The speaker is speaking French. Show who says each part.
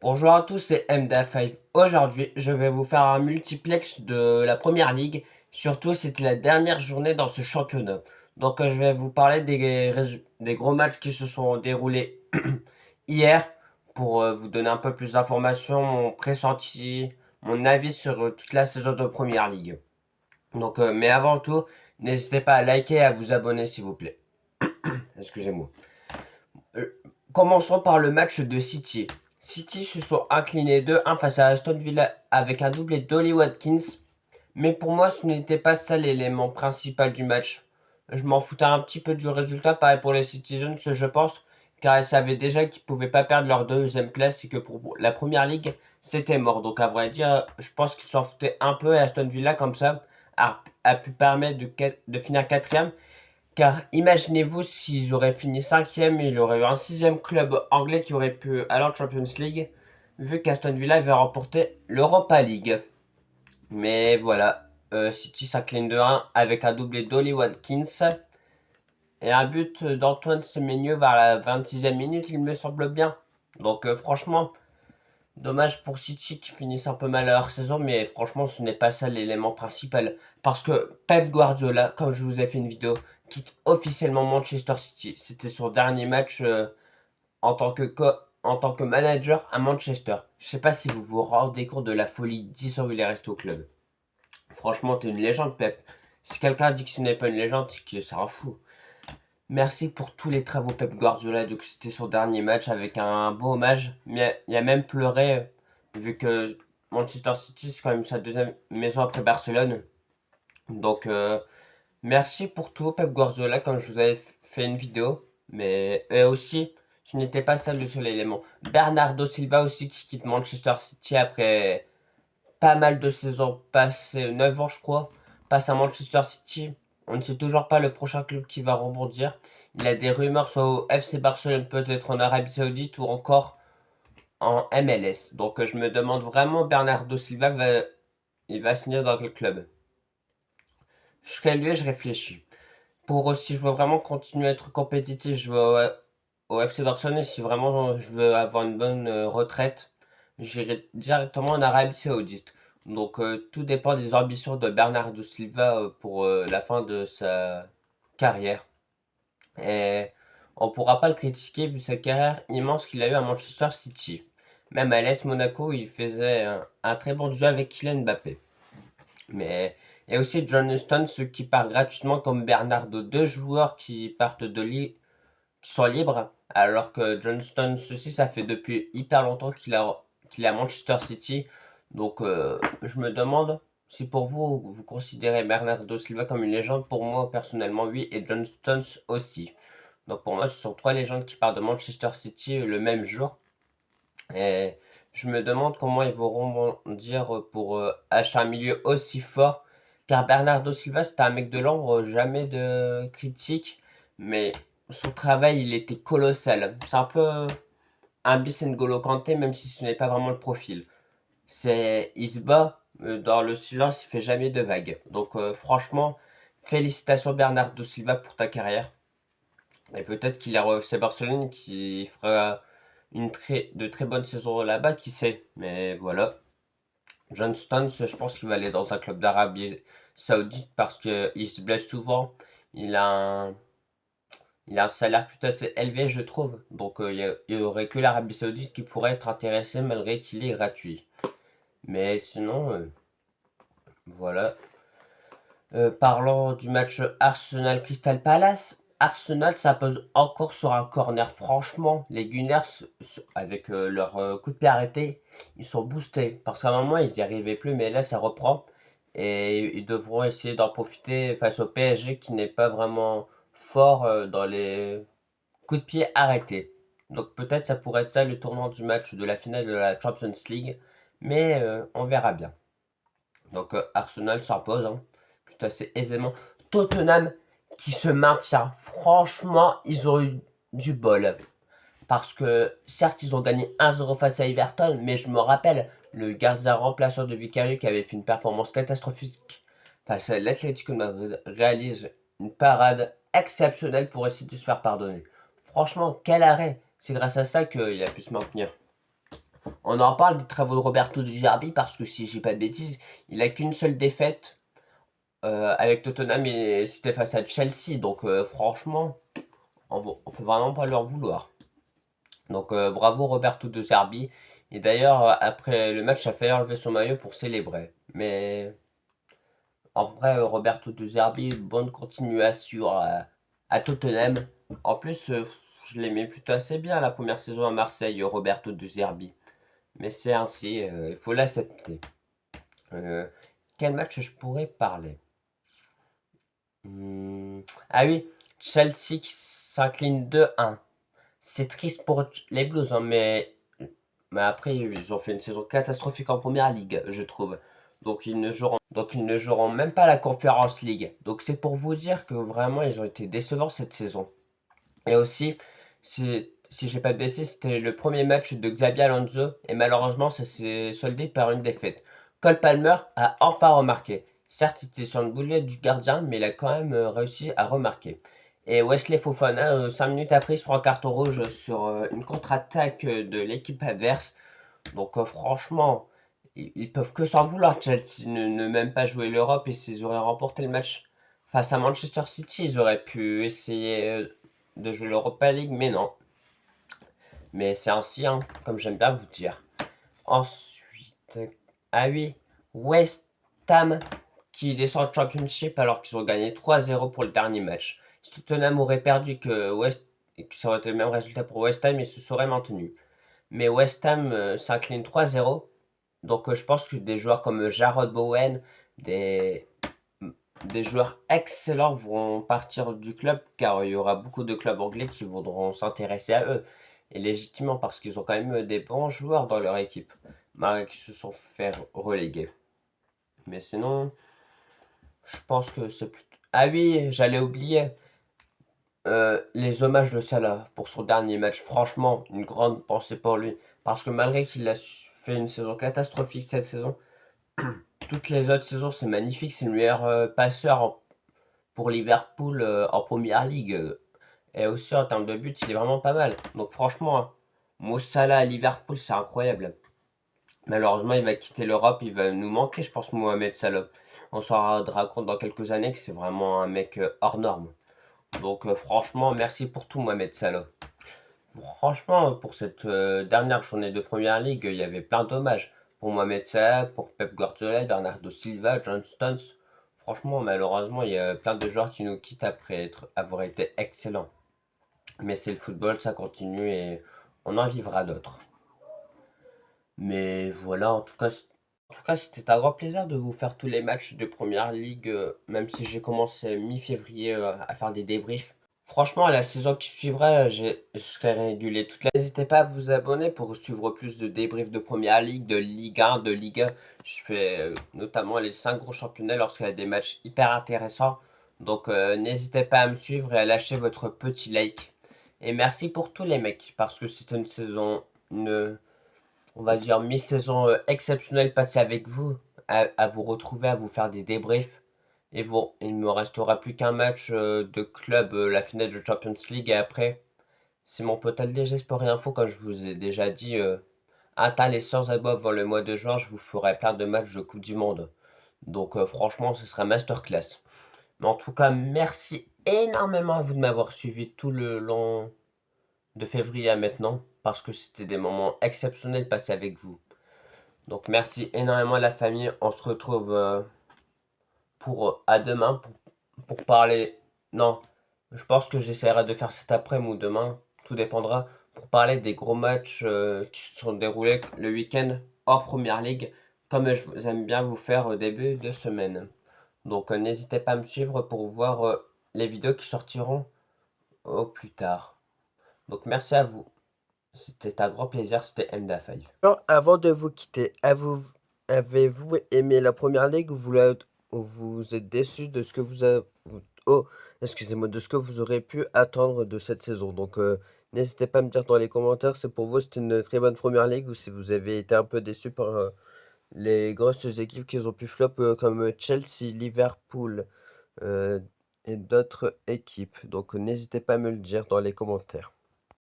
Speaker 1: Bonjour à tous, c'est MDA5. Aujourd'hui, je vais vous faire un multiplex de la première ligue. Surtout, c'était la dernière journée dans ce championnat. Donc, je vais vous parler des gros matchs qui se sont déroulés hier pour vous donner un peu plus d'informations, mon pressenti, mon avis sur toute la saison de première ligue. Donc, mais avant tout, n'hésitez pas à liker et à vous abonner s'il vous plaît. Excusez-moi. Euh, Commençons par le match de City. City se sont inclinés 2-1 face à Aston Villa avec un doublé d'Ollie Watkins. Mais pour moi, ce n'était pas ça l'élément principal du match. Je m'en foutais un petit peu du résultat, pareil pour les Citizens, je pense, car ils savaient déjà qu'ils pouvaient pas perdre leur deuxième place et que pour la première ligue, c'était mort. Donc à vrai dire, je pense qu'ils s'en foutaient un peu et Aston Villa, comme ça, a pu permettre de finir quatrième. Car imaginez-vous s'ils auraient fini cinquième, il y aurait eu un sixième club anglais qui aurait pu aller en Champions League, vu qu'Aston Villa avait remporté l'Europa League. Mais voilà, City s'incline de 1 avec un doublé d'Ollie Watkins et un but d'Antoine Semenyo vers la 26e minute, il me semble bien. Donc franchement, dommage pour City qui finissent un peu mal leur saison, mais franchement, ce n'est pas ça l'élément principal. Parce que Pep Guardiola, comme je vous ai fait une vidéo, quitte officiellement Manchester City. C'était son dernier match en tant que manager à Manchester. Je sais pas si vous vous rendez compte de la folie 10 ans où il est resté au club. Franchement, t'es une légende, Pep. Si quelqu'un dit que ce n'est pas une légende, c'est que ça rend fou. Merci pour tous les travaux Pep Guardiola, donc c'était son dernier match avec un beau hommage. Mais il a même pleuré, vu que Manchester City c'est quand même sa deuxième maison après Barcelone. Donc merci pour tout Pep Guardiola, comme je vous avais fait une vidéo. Mais et aussi, je n'étais pas seul le seul élément. Bernardo Silva aussi qui quitte Manchester City après pas mal de saisons passées, 9 ans je crois, passe à Manchester City. On ne sait toujours pas le prochain club qui va rebondir. Il y a des rumeurs soit au FC Barcelone, peut-être en Arabie Saoudite ou encore en MLS. Donc je me demande vraiment Bernardo Silva il va signer dans quel club. Je serais lui et je réfléchis. Pour si je veux vraiment continuer à être compétitif, je veux au FC Barcelone. Si vraiment je veux avoir une bonne retraite, j'irai directement en Arabie Saoudite. Donc tout dépend des ambitions de Bernardo Silva pour la fin de sa carrière. Et on pourra pas le critiquer vu sa carrière immense qu'il a eu à Manchester City. Même à l'AS Monaco, il faisait un très bon jeu avec Kylian Mbappé. Mais il y a aussi John Stones qui part gratuitement comme Bernardo, deux joueurs qui partent qui sont libres, alors que John Stones aussi ça fait depuis hyper longtemps qu'il est à Manchester City. Donc je me demande si pour vous vous considérez Bernardo Silva comme une légende. Pour moi personnellement oui, et John Stones aussi. Donc pour moi ce sont trois légendes qui partent de Manchester City le même jour. Et je me demande comment ils vont rebondir pour acheter un milieu aussi fort. Car Bernardo Silva, c'était un mec de l'ombre, jamais de critique. Mais son travail, il était colossal. C'est un peu un bis N'Golo Kanté, même si ce n'est pas vraiment le profil. Il se bat dans le silence, il fait jamais de vagues. Donc franchement, félicitations Bernardo Silva pour ta carrière. Et peut-être qu'il a c'est Barcelone qui fera de très bonnes saisons là-bas, qui sait. Mais voilà. John Stones, je pense qu'il va aller dans un club d'Arabie Saoudite parce qu'il se blesse souvent. Il a un, il a un salaire plutôt assez élevé, je trouve. Donc il y aurait que l'Arabie Saoudite qui pourrait être intéressé malgré qu'il est gratuit. Mais sinon, voilà. Parlant du match Arsenal Crystal Palace, Arsenal s'impose encore sur un corner. Franchement, les Gunners, avec leur coup de pied arrêté, ils sont boostés. Parce qu'à un moment, ils n'y arrivaient plus, mais là, ça reprend. Et ils devront essayer d'en profiter face au PSG qui n'est pas vraiment fort dans les coups de pied arrêtés. Donc peut-être ça pourrait être ça le tournant du match de la finale de la Champions League. Mais on verra bien. Donc Arsenal s'impose, hein, plutôt assez aisément. Tottenham qui se maintient. Franchement, ils ont eu du bol. Parce que certes, ils ont gagné 1-0 face à Everton, mais je me rappelle, le gardien remplaçant de Vicario qui avait fait une performance catastrophique face à l'Atlético de Madrid réalise une parade exceptionnelle pour essayer de se faire pardonner. Franchement, quel arrêt! C'est grâce à ça qu'il a pu se maintenir. On en parle des travaux de Roberto De Zerbi parce que si j'ai pas de bêtises, il a qu'une seule défaite avec Tottenham et c'était face à Chelsea. Donc franchement, on peut vraiment pas leur vouloir. Donc bravo Roberto De Zerbi. Et d'ailleurs, après le match, il a failli enlever son maillot pour célébrer. Mais en vrai, Roberto De Zerbi, bonne continuation à Tottenham. En plus, je l'aimais plutôt assez bien la première saison à Marseille, Roberto De Zerbi. Mais c'est ainsi, il faut l'accepter. Euh, quel match je pourrais parler? Ah oui, Chelsea qui s'incline 2-1. C'est triste pour les Blues, hein, mais après, ils ont fait une saison catastrophique en première ligue, je trouve. Donc ils ne joueront même pas la Conference League. Donc c'est pour vous dire que vraiment, ils ont été décevants cette saison. Et aussi, si j'ai pas de bêtises, c'était le premier match de Xabi Alonso et malheureusement ça s'est soldé par une défaite. Cole Palmer a enfin remarqué. Certes, c'était sur une boulette du gardien, mais il a quand même réussi à remarquer. Et Wesley Fofana, 5 minutes après, il se prend un carton rouge sur une contre-attaque de l'équipe adverse. Donc franchement, ils peuvent que s'en vouloir. Chelsea ne même pas jouer l'Europe et s'ils auraient remporté le match face à Manchester City, ils auraient pu essayer de jouer l'Europa League, mais non. Mais c'est ainsi, hein, comme j'aime bien vous dire. Ensuite, ah oui, West Ham qui descend de Championship alors qu'ils ont gagné 3-0 pour le dernier match. Si Tottenham aurait perdu que ça aurait été le même résultat pour West Ham, ils se seraient maintenus. Mais West Ham s'incline 3-0. Donc je pense que des joueurs comme Jarrod Bowen, des, des joueurs excellents vont partir du club car il y aura beaucoup de clubs anglais qui voudront s'intéresser à eux. Et légitimement parce qu'ils ont quand même des bons joueurs dans leur équipe, malgré qu'ils se sont fait reléguer. Mais sinon, je pense que c'est plutôt... Ah oui, j'allais oublier les hommages de Salah pour son dernier match. Franchement, une grande pensée pour lui. Parce que malgré qu'il a fait une saison catastrophique cette saison, toutes les autres saisons c'est magnifique. C'est le meilleur passeur pour Liverpool en première ligue. Et aussi en termes de but, il est vraiment pas mal. Donc franchement, Mo Salah à Liverpool, c'est incroyable. Malheureusement, il va quitter l'Europe, il va nous manquer, je pense, Mohamed Salah. On s'en rendra compte dans quelques années que c'est vraiment un mec hors norme. Donc franchement, merci pour tout, Mohamed Salah. Franchement, pour cette dernière journée de Première Ligue, il y avait plein d'hommages. Pour Mohamed Salah, pour Pep Guardiola, Bernardo Silva, John Stones. Franchement, malheureusement, il y a plein de joueurs qui nous quittent après avoir été excellents. Mais c'est le football, ça continue et on en vivra d'autres. Mais voilà, en tout cas, c'était un grand plaisir de vous faire tous les matchs de Première Ligue, même si j'ai commencé mi-février à faire des débriefs. Franchement, la saison qui suivra, je serai régulier toute la... N'hésitez pas à vous abonner pour suivre plus de débriefs de Première Ligue, de Ligue 1, de Ligue 1. Je fais notamment les 5 gros championnats lorsqu'il y a des matchs hyper intéressants. Donc n'hésitez pas à me suivre et à lâcher votre petit like. Et merci pour tous les mecs, parce que c'était une saison, on va dire mi-saison exceptionnelle passée avec vous, à vous retrouver, à vous faire des débriefs. Et bon, il me restera plus qu'un match de club, la finale de Champions League, et après, c'est mon pote LDG Sport et Info, comme je vous ai déjà dit, atteint les 100 abos avant le mois de juin, je vous ferai plein de matchs de Coupe du Monde. Donc franchement, ce sera masterclass. Mais en tout cas, merci énormément à vous de m'avoir suivi tout le long de février à maintenant, parce que c'était des moments exceptionnels passés avec vous. Donc merci énormément la famille, on se retrouve pour à demain pour parler. Non, je pense que j'essaierai de faire cet après-midi ou demain, tout dépendra, pour parler des gros matchs qui se sont déroulés le week-end hors Première Ligue, comme je vous aime bien vous faire au début de semaine. Donc n'hésitez pas à me suivre pour voir les vidéos qui sortiront au plus tard. Donc merci à vous. C'était un grand plaisir, c'était MDA5.
Speaker 2: Alors, avant de vous quitter, avez-vous aimé la première ligue ou vous êtes déçu de ce que vous avez, oh, excusez-moi, de ce que vous aurez pu attendre de cette saison? Donc, n'hésitez pas à me dire dans les commentaires, c'est pour vous, c'est une très bonne première ligue ou si vous avez été un peu déçu par les grosses équipes qui ont pu flop comme Chelsea, Liverpool euh, et d'autres équipes. Donc, n'hésitez pas à me le dire dans les commentaires.